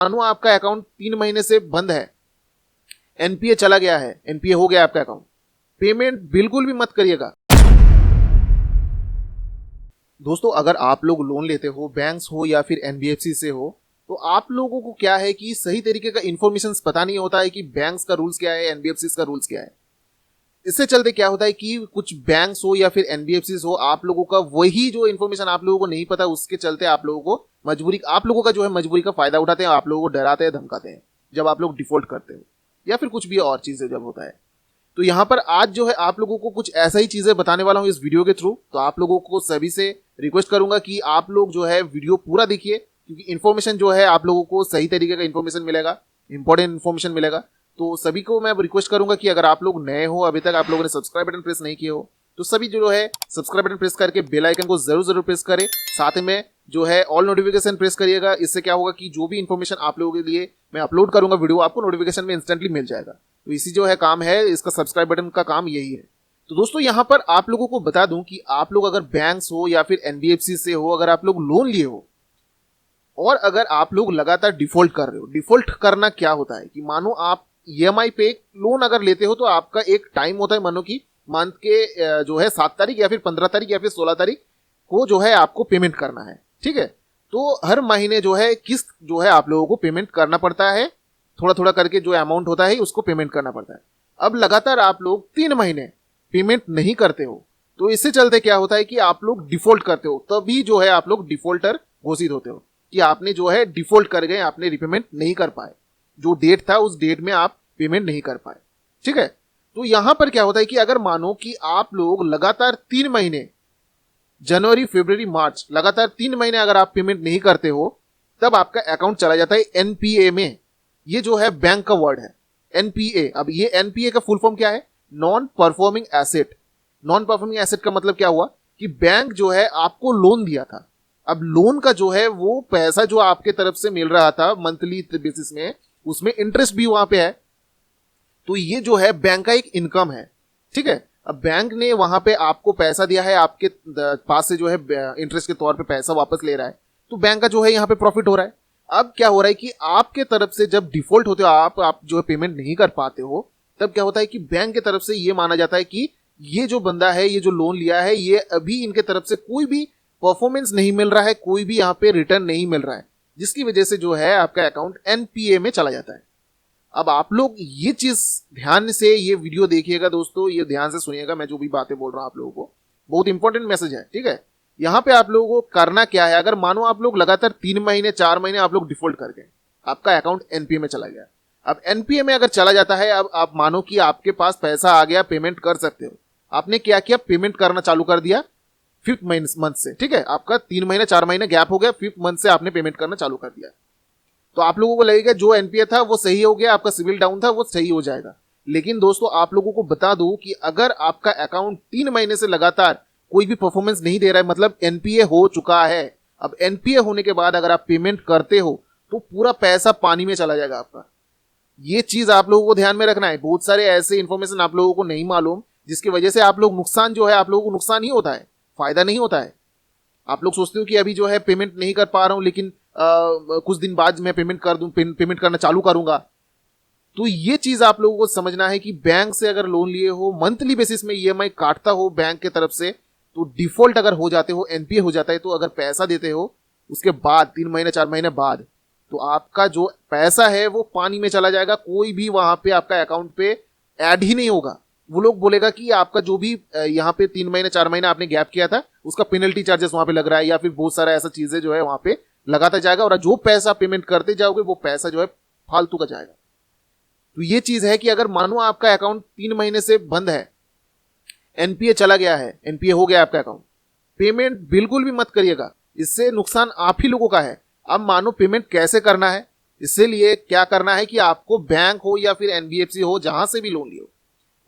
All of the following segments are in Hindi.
मानो आपका अकाउंट 3 महीने से बंद है, एनपीए चला गया है, एनपीए हो गया आपका अकाउंट, पेमेंट बिल्कुल भी मत करिएगा। दोस्तों अगर आप लोग लोन लेते हो, बैंक्स हो या फिर एनबीएफसी से हो, तो आप लोगों को क्या है कि सही तरीके का इन्फॉर्मेशन पता नहीं होता है कि बैंक्स का रूल्स क्या है, एनबीएफसी का रूल्स क्या है। इससे चलते क्या होता है कि कुछ बैंक्स हो या फिर एनबीएफसी हो, आप लोगों का वही जो इन्फॉर्मेशन आप लोगों को नहीं पता, उसके चलते आप लोगों को आप लोगों का जो है मजबूरी का फायदा उठाते हैं, आप लोगों को डराते हैं, धमकाते हैं जब आप लोग डिफॉल्ट करते हो या फिर कुछ भी और चीजें जब होता है। तो यहाँ पर आज जो है आप लोगों को कुछ ऐसा ही चीजें बताने वाला हूँ इस वीडियो के थ्रू। तो आप लोगों को सभी से रिक्वेस्ट करूंगा कि आप लोग जो है वीडियो पूरा देखिए, क्योंकि इन्फॉर्मेशन जो है आप लोगों को सही तरीके का इन्फॉर्मेशन मिलेगा, इंपॉर्टेंट इन्फॉर्मेशन मिलेगा। तो सभी को मैं रिक्वेस्ट करूंगा कि अगर आप लोग नए हो, अभी तक आप लोगों ने सब्सक्राइब बटन प्रेस नहीं किए हो, तो सभी जो है सब्सक्राइब बटन प्रेस करके बेल आइकन को जरूर प्रेस करें। साथ में जो है ऑल नोटिफिकेशन प्रेस करिएगा। इससे क्या होगा कि जो भी इन्फॉर्मेशन आप लोगों के लिए मैं अपलोड करूंगा वीडियो, आपको नोटिफिकेशन में इंस्टेंटली मिल जाएगा। तो इसी जो है काम है इसका, सब्सक्राइब बटन का काम यही है। तो दोस्तों यहाँ पर आप लोगों को बता दूं कि आप लोग अगर बैंक्स हो या फिर एनबीएफसी से हो, अगर आप लोग लोन लिए हो और अगर आप लोग लगातार डिफॉल्ट कर रहे हो, डिफॉल्ट करना क्या होता है कि मानो आप ईएमआई पे लोन अगर लेते हो तो आपका एक टाइम होता है, मानो कि मंथ के जो है 7 तारीख या फिर 15 तारीख या फिर 16 तारीख को जो है आपको पेमेंट करना है। ठीक है, तो हर महीने जो है किस्त जो है आप लोगों को पेमेंट करना पड़ता है, थोड़ा थोड़ा करके जो अमाउंट होता है उसको पेमेंट करना पड़ता है। अब लगातार आप लोग 3 महीने पेमेंट नहीं करते हो, तो इससे चलते क्या होता है कि आप लोग डिफॉल्ट करते हो, तभी जो है आप लोग डिफॉल्टर घोषित होते हो कि आपने जो है डिफॉल्ट कर गए, आपने रिपेमेंट नहीं कर पाए, जो डेट था उस डेट में आप पेमेंट नहीं कर पाए। ठीक है, तो यहां पर क्या होता है कि अगर मानो कि आप लोग लगातार 3 महीने, जनवरी फरवरी मार्च, लगातार 3 महीने अगर आप पेमेंट नहीं करते हो, तब आपका अकाउंट चला जाता है एनपीए में। ये जो है बैंक का वर्ड है एनपीए। अब ये एनपीए का फुल फॉर्म क्या है? Non performing asset. Non performing asset का मतलब क्या हुआ कि बैंक जो है आपको लोन दिया था, अब लोन का जो है वो पैसा जो आपके तरफ से मिल रहा था मंथली बेसिस में, उसमें इंटरेस्ट भी वहां पे है, तो ये जो है बैंक का एक इनकम है। ठीक है, अब बैंक ने वहां पे आपको पैसा दिया है, आपके पास से जो है इंटरेस्ट के तौर पे पैसा वापस ले रहा है, तो बैंक का जो है यहाँ पे प्रॉफिट हो रहा है। अब क्या हो रहा है कि आपके तरफ से जब डिफॉल्ट होते हो, आप जो है पेमेंट नहीं कर पाते हो, तब क्या होता है कि बैंक की तरफ से ये माना जाता है कि ये जो बंदा है, ये जो लोन लिया है, ये अभी इनके तरफ से कोई भी परफॉर्मेंस नहीं मिल रहा है, कोई भी यहाँ पे रिटर्न नहीं मिल रहा है, जिसकी वजह से जो है आपका अकाउंट एनपीए में चला जाता है। अब आप लोग ये चीज ध्यान से ये वीडियो देखिएगा दोस्तों, ये ध्यान से सुनिएगा, मैं जो भी बातें बोल रहा हूं आप लोगों को, बहुत इंपॉर्टेंट मैसेज है। ठीक है, यहाँ पे आप लोगों को करना क्या है, अगर मानो आप लोग लगातार 3 महीने 4 महीने आप लोग डिफॉल्ट कर गए, आपका अकाउंट एनपीए में चला गया। अब एनपीए में अगर चला जाता है, अब आप मानो कि आपके पास पैसा आ गया, पेमेंट कर सकते हो, आपने क्या किया, पेमेंट करना चालू कर दिया 5th मंथ से। ठीक है, आपका 3 महीने 4 महीने गैप हो गया, 5th मंथ से आपने पेमेंट करना चालू कर दिया, तो आप लोगों को लगेगा जो एनपीए था वो सही हो गया, आपका सिविल डाउन था वो सही हो जाएगा। लेकिन दोस्तों आप लोगों को बता दूं कि अगर आपका अकाउंट 3 महीने से लगातार कोई भी परफॉर्मेंस नहीं दे रहा है, मतलब एनपीए हो चुका है, अब एनपीए होने के बाद अगर आप पेमेंट करते हो तो पूरा पैसा पानी में चला जाएगा आपका। ये चीज आप लोगों को ध्यान में रखना है। बहुत सारे ऐसे इंफॉर्मेशन आप लोगों को नहीं मालूम, जिसकी वजह से आप लोग नुकसान जो है, आप लोगों को नुकसान ही होता है, फायदा नहीं होता है। आप लोग सोचते हो कि अभी जो है पेमेंट नहीं कर पा रहा हूं, लेकिन कुछ दिन बाद मैं पेमेंट कर दूं, पेमेंट करना चालू करूंगा। तो ये चीज आप लोगों को समझना है कि बैंक से अगर लोन लिए हो, मंथली बेसिस में ईएमआई काटता हो बैंक की तरफ से, तो डिफॉल्ट अगर हो जाते हो, एनपीए हो जाता है, तो अगर पैसा देते हो उसके बाद 3 महीने 4 महीने बाद, तो आपका जो पैसा है वो पानी में चला जाएगा, कोई भी वहां पे आपका अकाउंट पे ऐड ही नहीं होगा। वो लोग बोलेगा कि आपका जो भी यहाँ पे 3 महीने 4 महीने आपने गैप किया था, उसका पेनल्टी चार्जेस वहां पे लग रहा है, या फिर बहुत सारा ऐसा चीजें जो है वहां पे लगाता जाएगा, और जो पैसा पेमेंट करते जाओगे वो पैसा जो है फालतू का जाएगा। तो ये चीज है कि अगर मानो आपका अकाउंट 3 महीने से बंद है, एनपीए चला गया है, एनपीए हो गया आपका अकाउंट, पेमेंट बिल्कुल भी मत करिएगा, इससे नुकसान आप ही लोगों का है। अब मानो पेमेंट कैसे करना है, इससे लिए क्या करना है कि आपको बैंक हो या फिर एनबीएफसी हो, जहां से भी लोन लियो,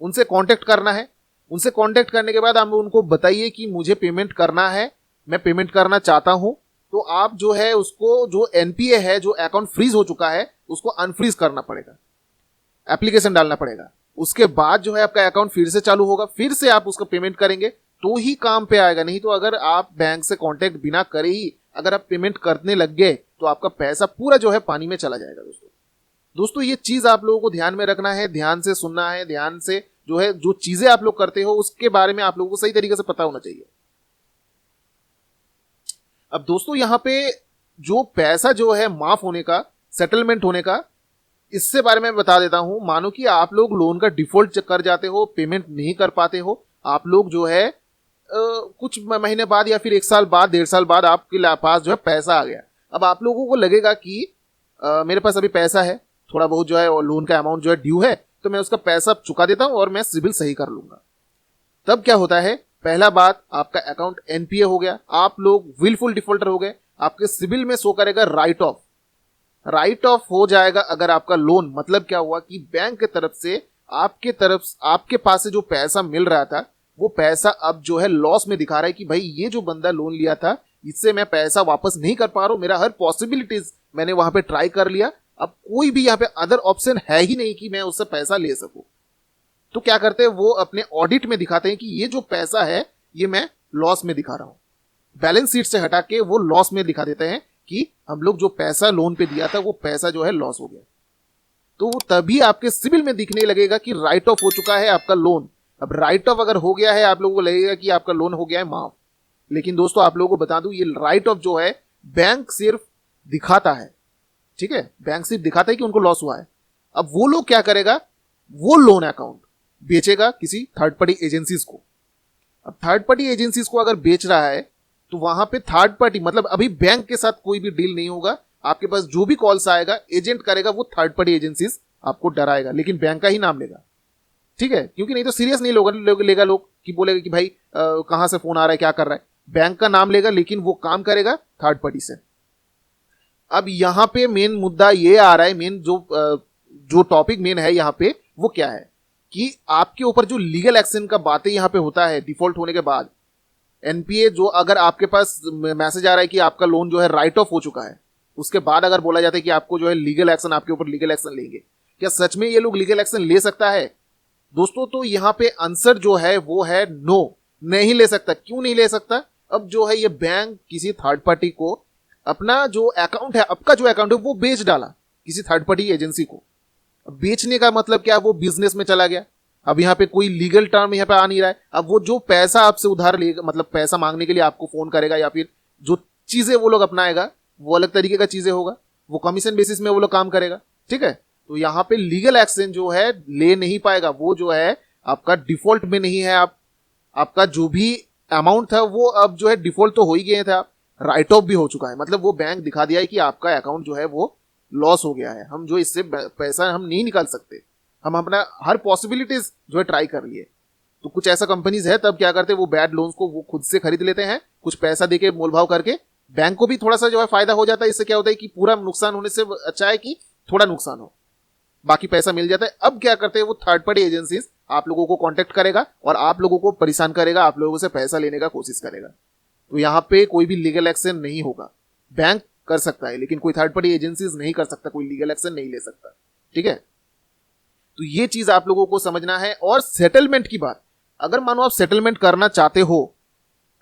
उनसे कांटेक्ट करना है। उनसे कांटेक्ट करने के बाद आप उनको बताइए कि मुझे पेमेंट करना है, मैं पेमेंट करना चाहता हूं, तो आप जो है उसको, जो एनपीए है, जो अकाउंट फ्रीज हो चुका है, उसको अनफ्रीज करना पड़ेगा, एप्लीकेशन डालना पड़ेगा। उसके बाद जो है आपका अकाउंट फिर से चालू होगा, फिर से आप उसका पेमेंट करेंगे तो ही काम पे आएगा। नहीं तो अगर आप बैंक से कांटेक्ट बिना करे ही अगर आप पेमेंट करने लग गए तो आपका पैसा पूरा जो है पानी में चला जाएगा दोस्तों। दोस्तों ये चीज आप लोगों को ध्यान में रखना है, ध्यान से सुनना है, ध्यान से जो है जो चीजें आप लोग करते हो उसके बारे में आप लोगों को सही तरीके से पता होना चाहिए। अब दोस्तों यहां पे जो पैसा जो है माफ होने का, सेटलमेंट होने का, इससे बारे में बता देता हूं। मानो कि आप लोग लोन का डिफॉल्ट कर जाते हो, पेमेंट नहीं कर पाते हो, आप लोग जो है कुछ महीने बाद या फिर 1 साल बाद, 1.5 साल बाद आपके पास जो है पैसा आ गया। अब आप लोगों को लगेगा कि मेरे पास अभी पैसा है, थोड़ा बहुत जो है लोन का अमाउंट जो है ड्यू है, तो मैं उसका पैसा चुका देता हूं और मैं सिबिल सही कर लूंगा। तब क्या होता है, पहला बात आपका अकाउंट एनपीए हो गया, आप लोग विलफुल डिफॉल्टर हो गए, आपके सिबिल में शो करेगा राइट ऑफ। राइट ऑफ हो जाएगा अगर आपका लोन, मतलब क्या हुआ कि बैंक की तरफ से आपके पास से जो पैसा मिल रहा था वो पैसा अब जो है लॉस में दिखा रहा है कि भाई ये जो बंदा लोन लिया था इससे मैं पैसा वापस नहीं कर पा रहा हूं, मेरा हर पॉसिबिलिटीज मैंने वहां पे ट्राई कर लिया, अब कोई भी यहाँ पे अदर ऑप्शन है ही नहीं कि मैं उससे पैसा ले सकूं। तो क्या करते हैं, वो अपने ऑडिट में दिखाते हैं कि ये जो पैसा है ये मैं लॉस में दिखा रहा हूं। बैलेंस शीट से हटा के वो लॉस में दिखा देते हैं कि हम लोग जो पैसा लोन पे दिया था वो पैसा जो है लॉस हो गया। तो तभी आपके सिबिल में दिखने लगेगा कि राइट ऑफ हो चुका है आपका लोन। अब राइट ऑफ अगर हो गया है आप लोगों को लगेगा कि आपका लोन हो गया है माफ, लेकिन दोस्तों आप लोगों को बता दूं ये राइट ऑफ जो है बैंक सिर्फ दिखाता है, ठीक है, बैंक सिर्फ दिखाता है कि उनको लॉस हुआ है। अब वो लोग क्या करेगा, वो लोन अकाउंट बेचेगा किसी थर्ड पार्टी एजेंसीज को। अब थर्ड पार्टी एजेंसीज को अगर बेच रहा है तो वहां पे थर्ड पार्टी, मतलब अभी बैंक के साथ कोई भी डील नहीं होगा, आपके पास जो भी कॉल्स आएगा एजेंट करेगा वो थर्ड पार्टी एजेंसीज आपको डराएगा, लेकिन बैंक का ही नाम लेगा, ठीक है, क्योंकि नहीं तो सीरियस नहीं लेगा लोग कि बोलेगा कि भाई कहां से फोन आ रहा है, क्या कर रहा है, बैंक का नाम लेगा, लेकिन वो काम करेगा थर्ड पार्टी से। अब यहां पे मेन मुद्दा ये आ रहा है, मेन जो टॉपिक मेन है यहां पे वो क्या है कि आपके ऊपर जो लीगल एक्शन का बातें यहां पे होता है डिफॉल्ट होने के बाद, एनपीए जो अगर आपके पास मैसेज आ रहा है कि आपका लोन जो है राइट ऑफ हो चुका है, उसके बाद अगर बोला जाता है कि आपको जो है लीगल एक्शन, आपके ऊपर लीगल एक्शन लेंगे, क्या सच में ये लोग लीगल एक्शन ले सकता है दोस्तों? तो यहां पे आंसर जो है वो है नो, नहीं ले सकता। क्यों नहीं ले सकता? अब जो है ये बैंक किसी थर्ड पार्टी को अपना जो अकाउंट है, आपका जो अकाउंट है वो बेच डाला किसी थर्ड पार्टी एजेंसी को। अब बेचने का मतलब क्या, वो बिजनेस में चला गया। अब यहाँ पे कोई लीगल टर्म यहाँ पे आ नहीं रहा है। अब वो जो पैसा आपसे उधार लेगा, मतलब पैसा मांगने के लिए आपको फोन करेगा या फिर जो चीजें वो लोग अपनाएगा वो अलग तरीके का चीजें होगा, वो कमीशन बेसिस में वो लोग काम करेगा, ठीक है। तो यहाँ पे लीगल एक्शन जो है ले नहीं पाएगा, वो जो है आपका डिफॉल्ट में नहीं है। आपका जो भी अमाउंट था वो अब जो है डिफॉल्ट तो हो ही गए थे, आप राइट ऑफ भी हो चुका है, मतलब वो बैंक दिखा दिया है कि आपका अकाउंट जो है वो लॉस हो गया है, हम जो इससे पैसा हम नहीं निकाल सकते, हम अपना हर पॉसिबिलिटीज जो है ट्राई कर लिए। तो कुछ ऐसा कंपनीज है तब क्या करते हैं, वो बैड लोन्स को वो खुद से खरीद लेते हैं, कुछ पैसा देके मोल भाव करके, बैंक को भी थोड़ा सा जो है फायदा हो जाता है। इससे क्या होता है कि पूरा नुकसान होने से अच्छा है कि थोड़ा नुकसान हो, बाकी पैसा मिल जाता है। अब क्या करते हैं, वो थर्ड पार्टी एजेंसीज आप लोगों को कांटेक्ट करेगा और आप लोगों को परेशान करेगा, आप लोगों से पैसा लेने का कोशिश करेगा। तो यहाँ पे कोई भी लीगल एक्शन नहीं होगा, बैंक कर सकता है लेकिन कोई थर्ड पार्टी एजेंसीज नहीं कर सकता, कोई लीगल एक्शन नहीं ले सकता, ठीक है। तो ये चीज आप लोगों को समझना है। और सेटलमेंट की बात, अगर मानो आप सेटलमेंट करना चाहते हो,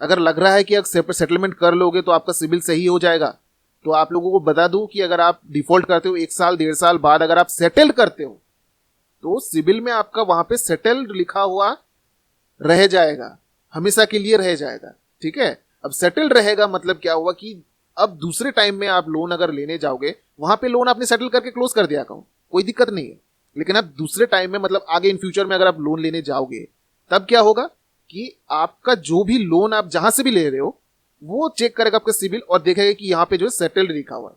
अगर लग रहा है कि अगर सेटलमेंट कर लोगे तो आपका सिबिल सही हो जाएगा, तो आप लोगों को बता दूं कि अगर आप डिफॉल्ट करते हो 1 साल 1.5 साल बाद अगर आप सेटल करते हो तो सिबिल में आपका वहां पे सेटल्ड लिखा हुआ रह जाएगा, हमेशा के लिए रह जाएगा, ठीक है। अब सेटल्ड रहेगा मतलब क्या हुआ कि अब दूसरे टाइम में आप लोन अगर लेने जाओगे, वहां पे लोन आपने सेटल करके क्लोज कर दिया अकाउंट, कोई दिक्कत नहीं है। लेकिन अब दूसरे टाइम में, मतलब आगे इन फ्यूचर में अगर आप लोन लेने जाओगे तब क्या होगा कि आपका जो भी लोन आप जहां से भी ले रहे हो वो चेक करेगा आपका सिबिल और देखेगा कि यहाँ पे जो है सेटल्ड लिखा हुआ है।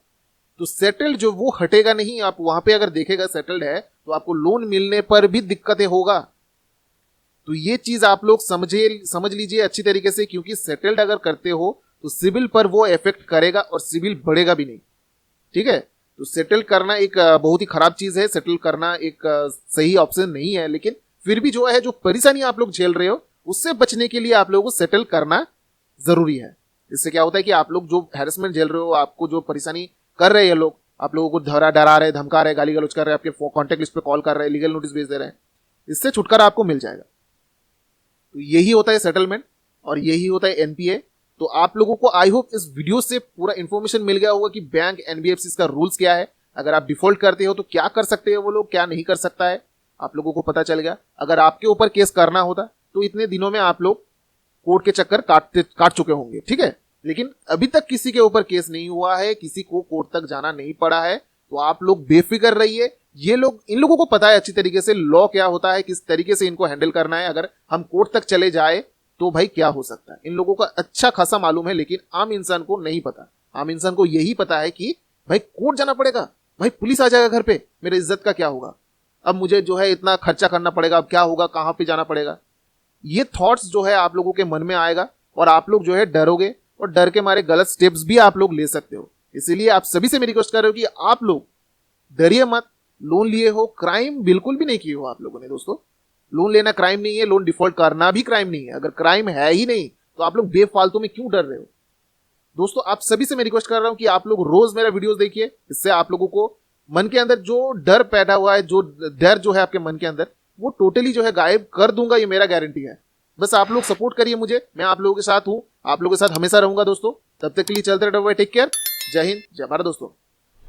तो सेटल्ड जो वो हटेगा नहीं, आप वहां पे अगर देखेगा सेटल्ड है तो आपको लोन मिलने पर भी दिक्कतें होगा। तो ये चीज आप लोग समझ लीजिए अच्छी तरीके से, क्योंकि सेटल्ड अगर करते हो तो सिबिल पर वो इफेक्ट करेगा और सिबिल बढ़ेगा भी नहीं, ठीक है। तो सेटल करना एक बहुत ही खराब चीज है, सेटल करना एक सही ऑप्शन नहीं है, लेकिन फिर भी जो है जो परेशानी आप लोग झेल रहे हो उससे बचने के लिए आप लोगों को सेटल करना जरूरी है। इससे क्या होता है कि आप लोग जो हैरेसमेंट झेल रहे हो, आपको जो परेशानी कर रहे हैं लोग, आप लोगों को डरा रहे, धमका रहे, गाली गलौज कर रहे हैं, आपके कॉन्टेक्ट लिस्ट पे कॉल कर रहे हैं, लीगल नोटिस भेज दे रहे हैं, इससे छुटकारा आपको मिल जाएगा। तो यही होता है सेटलमेंट और यही होता है एनपीए। तो आप लोगों को आई होप इस वीडियो से पूरा इन्फॉर्मेशन मिल गया होगा कि बैंक एनबीएफसी का रूल्स क्या है, अगर आप डिफॉल्ट करते हो तो क्या कर सकते हैं वो लोग, क्या नहीं कर सकता है, आप लोगों को पता चल गया। अगर आपके ऊपर केस करना होता तो इतने दिनों में आप लोग कोर्ट के चक्कर काट चुके होंगे, ठीक है। लेकिन अभी तक किसी के ऊपर केस नहीं हुआ है, किसी को कोर्ट तक जाना नहीं पड़ा है, तो आप लोग बेफिक्र रहिए। ये लोग, इन लोगों को पता है अच्छी तरीके से लॉ क्या होता है, किस तरीके से इनको हैंडल करना है। अगर हम कोर्ट तक चले जाए तो भाई क्या हो सकता है, इन लोगों का अच्छा खासा मालूम है। लेकिन आम इंसान को नहीं पता। आम इंसान को यही पता है कि भाई कोर्ट जाना पड़ेगा, भाई पुलिस आ जाएगा घर पे, मेरे इज्जत का क्या होगा, अब मुझे जो है इतना खर्चा करना पड़ेगा, अब क्या होगा, कहां पे जाना पड़ेगा। ये थॉट्स जो है आप लोगों के मन में आएगा और आप लोग जो है डरोगे और डर के मारे गलत स्टेप्स भी आप लोग ले सकते हो। इसीलिए आप सभी से मेरी रिक्वेस्ट कर रहे हो कि आप लोग डरिए मत। लोन लिए हो, क्राइम बिल्कुल भी नहीं किए हो आप लोगों ने दोस्तों। लोन लेना क्राइम नहीं है, लोन डिफॉल्ट करना भी क्राइम नहीं है। अगर क्राइम है ही नहीं तो आप लोग बेफालतू में क्यों डर रहे हो। दोस्तों आप सभी से मैं रिक्वेस्ट कर रहा हूं कि आप लोग रोज मेरा वीडियोस देखिए। इससे आप लोगों को मन के अंदर जो डर पैदा हुआ है, जो डर जो है आपके मन के अंदर, वो टोटली जो है गायब कर दूंगा, ये मेरा गारंटी है। बस आप लोग सपोर्ट करिए मुझे, मैं आप लोगों के साथ हूं, आप लोगों के साथ हमेशा रहूंगा दोस्तों। तब तक के लिए चलते रहो, टेक केयर, जय हिंद, जय भारत दोस्तों।